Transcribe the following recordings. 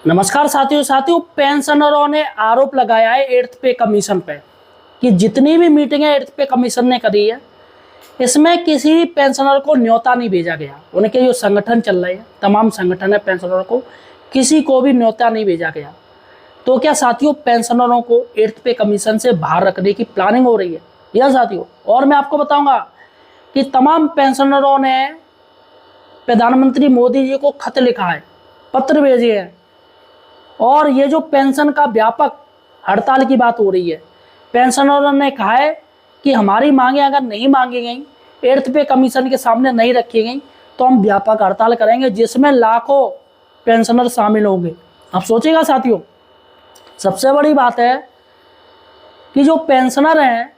नमस्कार साथियों पेंशनरों ने आरोप लगाया है एट्थ पे कमीशन पे कि जितनी भी मीटिंगें एट्थ पे कमीशन ने करी है इसमें किसी भी पेंशनर को न्योता नहीं भेजा गया। उनके जो संगठन चल रहे हैं तमाम संगठन है पेंशनरों को किसी को भी न्योता नहीं भेजा गया। तो क्या साथियों पेंशनरों को एट्थ पे कमीशन से बाहर रखने की प्लानिंग हो रही है? यह साथियों, और मैं आपको बताऊंगा कि तमाम पेंशनरों ने प्रधानमंत्री मोदी जी को खत लिखा है, पत्र भेजे हैं, और ये जो पेंशन का व्यापक हड़ताल की बात हो रही है, पेंशनरों ने कहा है कि हमारी मांगे अगर नहीं मांगी गई, एट्थ पे कमीशन के सामने नहीं रखी गई तो हम व्यापक हड़ताल करेंगे जिसमें लाखों पेंशनर शामिल होंगे। आप सोचिएगा साथियों, सबसे बड़ी बात है कि जो पेंशनर हैं,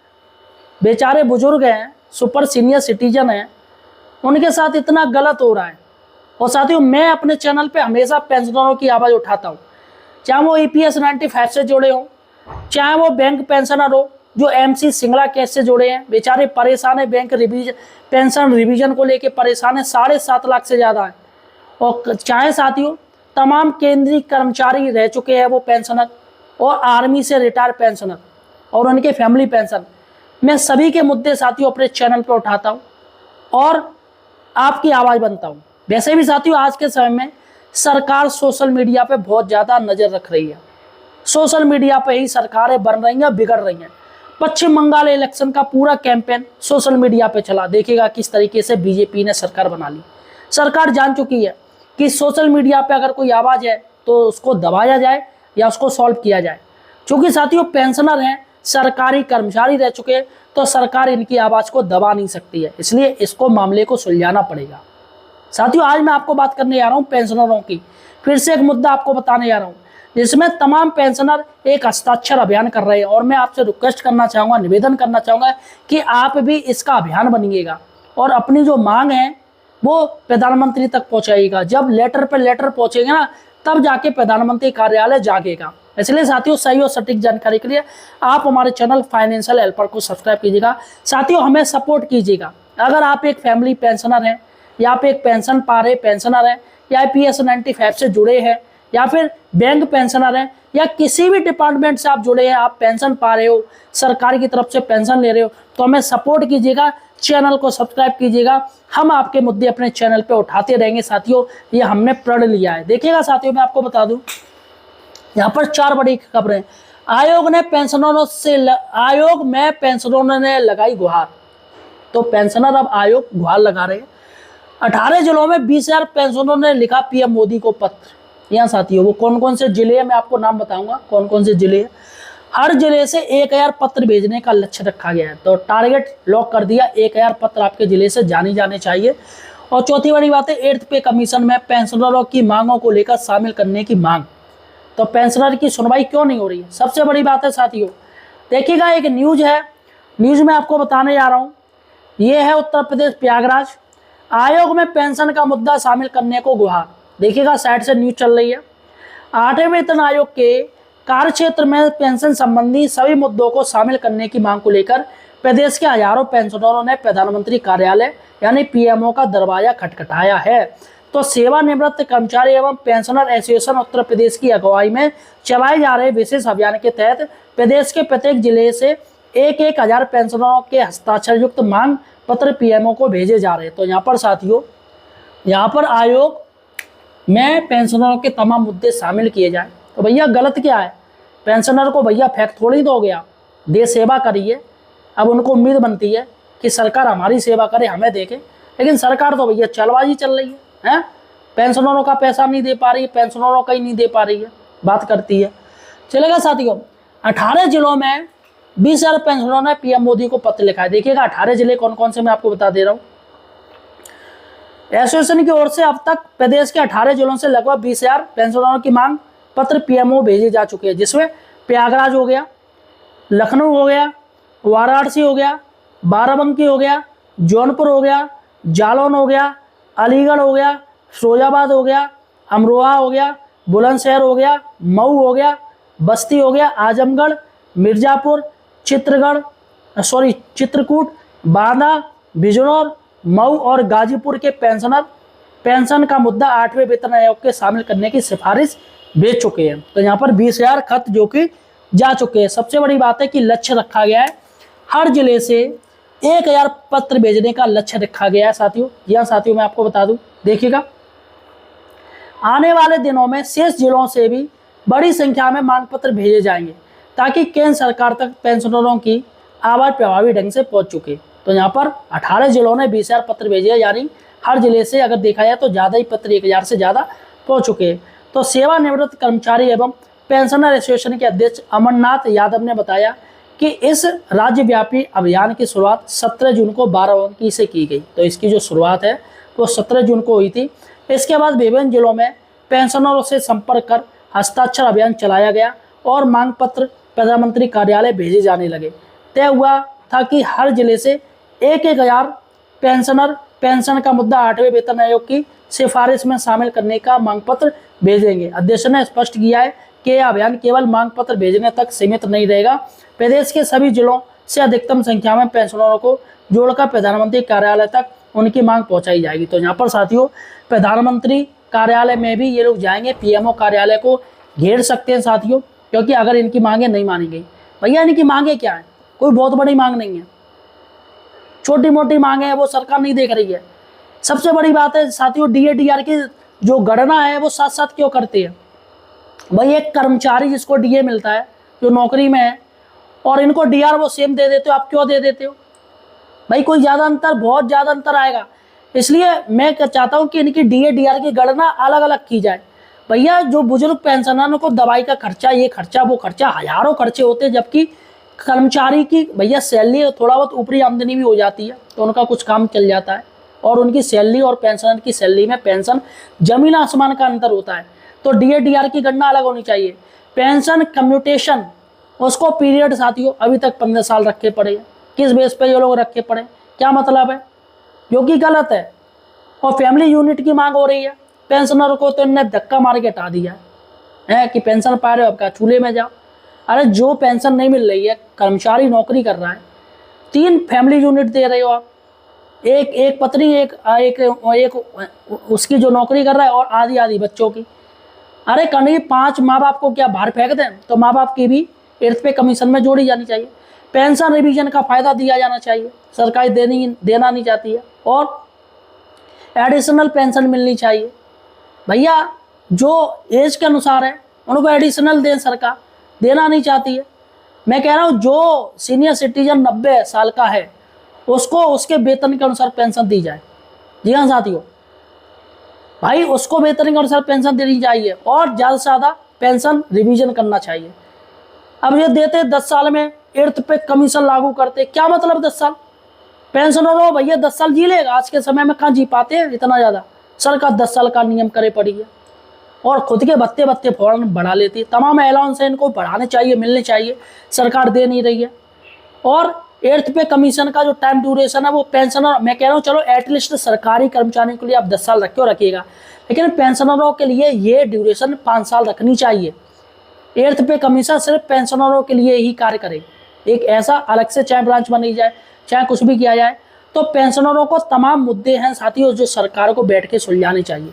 बेचारे बुजुर्ग हैं, सुपर सीनियर सिटीजन हैं, उनके साथ इतना गलत हो रहा है। और साथियों मैं अपने चैनल पे हमेशा पेंशनरों की आवाज़ उठाता हूँ, चाहे वो EPS 95 से जुड़े हों, चाहे वो बैंक पेंशनर हो जो MC सिंगला केस से जुड़े हैं, बेचारे परेशान है, बैंक पेंशन रिवीजन को लेके परेशान है, 7.5 लाख से ज़्यादा है। और चाहे साथियों तमाम केंद्रीय कर्मचारी रह चुके हैं वो पेंशनर, और आर्मी से रिटायर पेंशनर और उनके फैमिली पेंशन, मैं सभी के मुद्दे साथियों अपने चैनल पर उठाता हूँ और आपकी आवाज़ बनता हूँ। वैसे भी साथियों आज के समय में सरकार सोशल मीडिया पे बहुत ज़्यादा नज़र रख रही है। सोशल मीडिया पे ही सरकारें बन रही हैं, बिगड़ रही हैं। पश्चिम बंगाल इलेक्शन का पूरा कैंपेन सोशल मीडिया पे चला, देखिएगा किस तरीके से BJP ने सरकार बना ली। सरकार जान चुकी है कि सोशल मीडिया पे अगर कोई आवाज़ है तो उसको दबाया जाए या उसको सॉल्व किया जाए। चूँकि साथियों पेंशनर हैं, सरकारी कर्मचारी रह चुके हैं, तो सरकार इनकी आवाज़ को दबा नहीं सकती है, इसलिए इसको मामले को सुलझाना पड़ेगा। साथियों आज मैं आपको बात करने जा रहा हूं पेंशनरों की। फिर से एक मुद्दा आपको बताने जा रहा हूं जिसमें तमाम पेंशनर एक हस्ताक्षर अभियान कर रहे हैं, और मैं आपसे रिक्वेस्ट करना चाहूँगा, निवेदन करना चाहूँगा कि आप भी इसका अभियान बनिएगा और अपनी जो मांग है वो प्रधानमंत्री तक पहुँचाइएगा। जब लेटर पर लेटर पहुँचेगा ना तब जाके प्रधानमंत्री कार्यालय जागेगा। इसलिए साथियों सही और सटीक जानकारी के लिए आप हमारे चैनल फाइनेंशियल हेल्पर को सब्सक्राइब कीजिएगा। साथियों हमें सपोर्ट कीजिएगा। अगर आप एक फैमिली पेंशनर हैं या आप एक पेंशन पा रहे पेंशनर हैं या EPS 95 से जुड़े हैं या फिर बैंक पेंशनर हैं या किसी भी डिपार्टमेंट से आप जुड़े हैं, आप पेंशन पा रहे हो, सरकार की तरफ से पेंशन ले रहे हो, तो हमें सपोर्ट कीजिएगा, चैनल को सब्सक्राइब कीजिएगा। हम आपके मुद्दे अपने चैनल पे उठाते रहेंगे साथियों, ये हमने प्रण लिया है। देखिएगा साथियों मैं आपको बता दूं, यहाँ पर 4 बड़ी खबरें। आयोग में पेंशनरों ने लगाई गुहार, तो पेंशनर अब आयोग गुहार लगा रहे हैं। 18 जिलों में 20,000 पेंशनरों ने लिखा PM मोदी को पत्र। यहाँ साथियों वो कौन कौन से जिले हैं मैं आपको नाम बताऊंगा, कौन कौन से जिले हैं। हर जिले से 1,000 पत्र भेजने का लक्ष्य रखा गया है, तो टारगेट लॉक कर दिया, 1,000 पत्र आपके जिले से जाने चाहिए। और चौथी बड़ी बात है एट्थ पे कमीशन में पेंशनरों की मांगों को लेकर शामिल करने की मांग। तो पेंशनर की सुनवाई क्यों नहीं हो रही है? सबसे बड़ी बात है साथियों, देखिएगा एक न्यूज है, न्यूज में आपको बताने जा रहा हूँ। ये है उत्तर प्रदेश प्रयागराज, आयोग में पेंशन का मुद्दा शामिल करने को गुहार। देखिएगा साइड से न्यूज चल रही है। 8वें वेतन आयोग के कार्य क्षेत्र में पेंशन संबंधी सभी मुद्दों को शामिल करने की मांग को लेकर प्रदेश के हजारों पेंशनरों ने प्रधानमंत्री कार्यालय यानी PMO का दरवाजा खटखटाया है। तो सेवानिवृत्त कर्मचारी एवं पेंशनर एसोसिएशन उत्तर प्रदेश की अगुवाई में चलाए जा रहे विशेष अभियान के तहत प्रदेश के प्रत्येक जिले से 1,000 पेंशनरों के हस्ताक्षर युक्त मांग पत्र PMO को भेजे जा रहे हैं। तो यहाँ पर साथियों, यहाँ पर आयोग में पेंशनरों के तमाम मुद्दे शामिल किए जाए। तो भैया गलत क्या है? पेंशनर को भैया फेंक थोड़ी दो गया, देश सेवा करिए। अब उनको उम्मीद बनती है कि सरकार हमारी सेवा करे, हमें देखे, लेकिन सरकार तो भैया चलबाजी चल रही है, पेंशनरों का पैसा नहीं दे पा रही है, पेंशनरों का ही नहीं दे पा रही है, बात करती है। चलेगा साथियों, 18 जिलों में 20,000 पेंशनरों ने PM मोदी को पत्र लिखा है। देखिएगा 18 जिले कौन कौन से मैं आपको बता दे रहा हूँ। एसोसिएशन की ओर से अब तक प्रदेश के 18 जिलों से लगभग 20,000 पेंशनरों की मांग पत्र PMO भेजे जा चुके हैं, जिसमें प्रयागराज हो गया, लखनऊ हो गया, वाराणसी हो गया, बाराबंकी हो गया, जौनपुर हो गया, जालौन हो गया, अलीगढ़ हो गया, फिरोजाबाद हो गया, अमरोहा हो गया, बुलंदशहर हो गया, मऊ हो गया, बस्ती हो गया, आजमगढ़, मिर्जापुर, चित्रकूट, बांदा, बिजनौर, मऊ और गाजीपुर के पेंशनर पेंशन का मुद्दा 8वें वेतन आयोग के शामिल करने की सिफारिश भेज चुके हैं। तो यहाँ पर 20,000 खत जो कि जा चुके हैं। सबसे बड़ी बात है कि लक्ष्य रखा गया है, हर जिले से 1,000 पत्र भेजने का लक्ष्य रखा गया है साथियों। यह साथियों मैं आपको बता दूं, देखिएगा आने वाले दिनों में शेष जिलों से भी बड़ी संख्या में मांग पत्र भेजे जाएंगे ताकि केंद्र सरकार तक पेंशनरों की आवाज़ प्रभावी ढंग से पहुंच चुके। तो यहाँ पर 18 जिलों ने 20,000 पत्र भेजे हैं, यानी हर जिले से अगर देखा जाए तो ज़्यादा ही पत्र 1,000 से ज़्यादा पहुंच चुके हैं। तो सेवानिवृत्त कर्मचारी एवं पेंशनर एसोसिएशन के अध्यक्ष अमरनाथ यादव ने बताया कि इस राज्यव्यापी अभियान की शुरुआत 17 जून को बाराबंकी से की गई। तो इसकी जो शुरुआत है वो 17 जून को हुई थी। इसके बाद विभिन्न जिलों में पेंशनरों से संपर्क कर हस्ताक्षर अभियान चलाया गया और मांग पत्र प्रधानमंत्री कार्यालय भेजे जाने लगे। तय हुआ था कि हर जिले से 1,000 पेंशनर पेंशन का मुद्दा 8वें वेतन आयोग की सिफारिश में शामिल करने का मांग पत्र भेजेंगे। अध्यक्ष ने स्पष्ट किया है कि यह अभियान केवल मांग पत्र भेजने तक सीमित नहीं रहेगा। प्रदेश के सभी जिलों से अधिकतम संख्या में पेंशनरों को जोड़कर प्रधानमंत्री कार्यालय तक उनकी मांग पहुंचाई जाएगी। तो यहाँ पर साथियों प्रधानमंत्री कार्यालय में भी ये लोग जाएंगे, पीएमओ कार्यालय को घेर सकते हैं साथियों, क्योंकि अगर इनकी मांगे नहीं मानी गई, भैया इनकी मांगे क्या है, कोई बहुत बड़ी मांग नहीं है, छोटी मोटी मांगे है वो सरकार नहीं देख रही है। सबसे बड़ी बात है साथियों डीए डीआर की जो गणना है वो साथ साथ क्यों करती है। भाई एक कर्मचारी जिसको डीए मिलता है जो नौकरी में है और इनको डीआर वो सेम दे देते हो, आप क्यों दे देते हो भाई? कोई ज़्यादा अंतर, बहुत ज़्यादा अंतर आएगा। इसलिए मैं चाहता हूँ कि इनकी डीए डीआर की गणना अलग अलग की जाए। भैया जो बुजुर्ग पेंशनरों को दवाई का खर्चा, ये खर्चा वो खर्चा, हजारों खर्चे होते हैं, जबकि कर्मचारी की भैया सैलरी थोड़ा बहुत ऊपरी आमदनी भी हो जाती है तो उनका कुछ काम चल जाता है, और उनकी सैलरी और पेंशनर की सैलरी में पेंशन जमीन आसमान का अंतर होता है। तो डीए डीआर की गणना अलग होनी चाहिए। पेंशन कम्यूटेशन उसको पीरियड साथियों अभी तक 15 साल रखे पड़े हैं। किस बेस पे ये लोग रखे पड़े, क्या मतलब है, जो कि गलत है। और फैमिली यूनिट की मांग हो रही है, पेंशनर को तो इनने धक्का मार के हटा दिया है कि पेंशन पा रहे हो, आपका चूल्हे में जाओ। अरे जो पेंशन नहीं मिल रही है, कर्मचारी नौकरी कर रहा है, 3 फैमिली यूनिट दे रहे हो आप, एक पत्नी, एक उसकी जो नौकरी कर रहा है, और आधी आधी बच्चों की। अरे कहीं 5 माँ बाप को क्या बाहर फेंक दें? तो माँ बाप की भी 8th पे कमीशन में जोड़ी जानी चाहिए। पेंशन रिवीजन का फायदा दिया जाना चाहिए, सरकार देना नहीं चाहती है, और एडिशनल पेंशन मिलनी चाहिए। भैया जो एज के अनुसार है उनको एडिशनल दें, सरकार देना नहीं चाहती है। मैं कह रहा हूँ जो सीनियर सिटीजन 90 साल का है उसको उसके वेतन के अनुसार पेंशन दी जाए। जी हाँ साथियों, भाई उसको वेतन के अनुसार पेंशन देनी चाहिए, और ज़्यादा से ज़्यादा पेंशन रिवीजन करना चाहिए। अब ये देते 10 साल में 8th पे कमीशन लागू करते, क्या मतलब 10 साल पेंशनर हो भैया 10 साल जी लेगा? आज के समय में कहाँ जी पाते हैं इतना ज़्यादा। सरकार 10 साल का नियम करे पड़ी है, और खुद के भत्ते फौरन बढ़ा लेती है। तमाम अलाउंस है इनको बढ़ाने चाहिए, मिलने चाहिए, सरकार दे नहीं रही है। और 8th पे कमीशन का जो टाइम ड्यूरेशन है वो पेंशनर, मैं कह रहा हूँ चलो एटलीस्ट सरकारी कर्मचारियों के लिए आप 10 साल रखिएगा, लेकिन पेंशनरों के लिए ये ड्यूरेशन 5 साल रखनी चाहिए। 8th पे कमीशन सिर्फ पेंशनरों के लिए ही कार्य करे, एक ऐसा अलग से चाहे ब्रांच बनाई जाए, चाहे कुछ भी किया जाए। तो पेंशनरों को तमाम मुद्दे हैं साथियों जो सरकार को बैठ के सुलझाने चाहिए।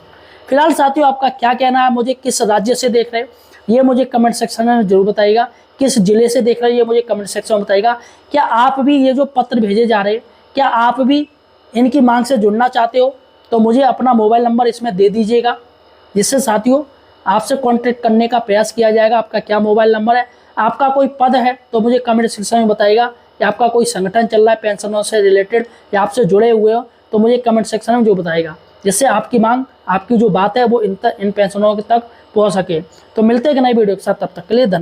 फिलहाल साथियों आपका क्या कहना है, मुझे किस राज्य से देख रहे हो ये मुझे कमेंट सेक्शन में जरूर बताइएगा। किस जिले से देख रहे हैं ये मुझे कमेंट सेक्शन में बताइएगा। क्या आप भी ये जो पत्र भेजे जा रहे हैं, क्या आप भी इनकी मांग से जुड़ना चाहते हो? तो मुझे अपना मोबाइल नंबर इसमें दे दीजिएगा, जिससे साथियों आपसे कांटेक्ट करने का प्रयास किया जाएगा। आपका क्या मोबाइल नंबर है, आपका कोई पद है तो मुझे कमेंट सेक्शन में बताइएगा, या आपका कोई संगठन चल रहा है पेंशनों से रिलेटेड या आपसे जुड़े हुए हो तो मुझे कमेंट सेक्शन में जो बताएगा, जिससे आपकी मांग, आपकी जो बात है वो इन पेंशनरों तक पहुँच सके। तो मिलते हैं एक नई वीडियो के साथ, तब तक के लिए धन्यवाद।